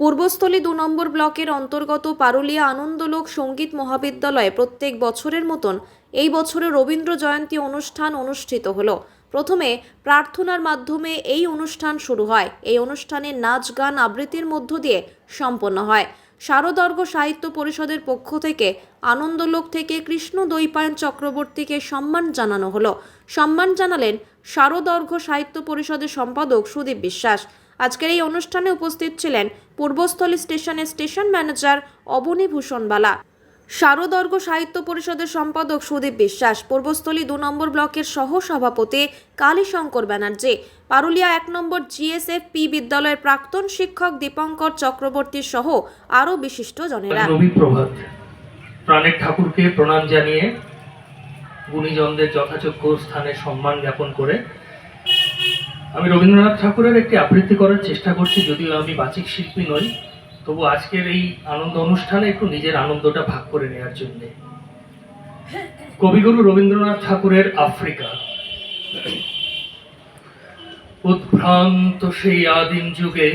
পূর্বস্থলী ২ নম্বর ব্লকের অন্তর্গত পারুলিয়া আনন্দলোক সঙ্গীত মহাবিদ্যালয়ে প্রত্যেক বছরের মতন এই বছরে রবীন্দ্র জয়ন্তী অনুষ্ঠান অনুষ্ঠিত হলো। প্রথমে প্রার্থনার মাধ্যমে এই অনুষ্ঠান শুরু হয়। এই অনুষ্ঠানে নাচ গান আবৃত্তির মধ্য দিয়ে সম্পন্ন হয়। শারদর্ঘ সাহিত্য পরিষদের পক্ষ থেকে আনন্দলোক থেকে কৃষ্ণ দ্বৈপায়ন চক্রবর্তীকে সম্মান জানানো হলো। সম্মান জানালেন শারদর্ঘ সাহিত্য পরিষদের সম্পাদক সুদীপ বিশ্বাস। আজকের এই অনুষ্ঠানে উপস্থিত ছিলেন পূর্বস্থলী স্টেশনের স্টেশন ম্যানেজার অবনী ভূষণ বালা, শারদর্ঘ সাহিত্য পরিষদের সম্পাদক সুদীপ বিশ্বাস, পূর্বস্থলী ২ নম্বর ব্লকের সহ সভাপতি কালীশঙ্কর ব্যানার্জি, পারুলিয়া ১ নম্বর জিএসএফপি বিদ্যালয়ের প্রাক্তন শিক্ষক দীপঙ্কর চক্রবর্তী সহ আরও বিশিষ্ট জনেরা। রবি প্রভাত প্রাণের ঠাকুরকে প্রণাম জানিয়ে গুণীজনদের যথাযোগ্য স্থানে সম্মান জ্ঞাপন করে আমি রবীন্দ্রনাথ ঠাকুরের একটি আবৃত্তি করার চেষ্টা করছি। যদিও আমি বাচিক শিল্পী নই, তবু আজকের এই আনন্দ অনুষ্ঠানে একটু নিজের আনন্দটা ভাগ করে নেওয়ার জন্য। কবিগুরু রবীন্দ্রনাথ ঠাকুরের আফ্রিকা। উদ্ভ্রান্ত সেই আদিম যুগে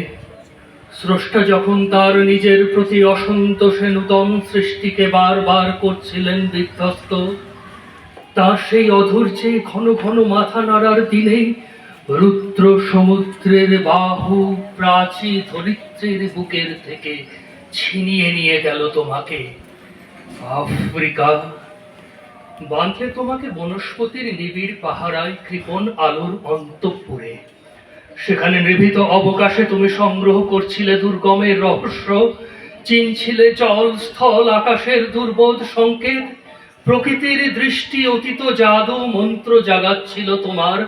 স্রষ্টা যখন তার নিজের প্রতি অসন্তোষে নূতন সৃষ্টিকে বারবার করছিলেন বিধ্বস্ত, তার সেই অধৈর্যে ঘন ঘন মাথা নাড়ার দিনেই রুদ্র সমুদ্রের বাহু প্রাচী ধরিত্রীর বুকের থেকে ছিনিয়ে নিয়ে গেল তোমাকে। আফ্রিকা বাঁধলে তোমাকে বনস্পতির নিবিড় পাহারায় কৃপণ আলোর অন্তঃপুরে। সেখানে নিভৃত অবকাশে তুমি সংগ্রহ করছিলে দুর্গমের রহস্য, চিনছিলে জল স্থল আকাশের দুর্বোধ সংকেত। প্রকৃতির দৃষ্টি অতীত জাদু মন্ত্র জাগাচ্ছিল তোমার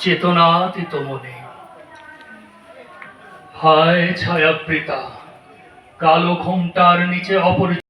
চেতনাতীত মনে। হায় ছায়াবৃতা কালো ঘোমটার নিচে অপরিচিত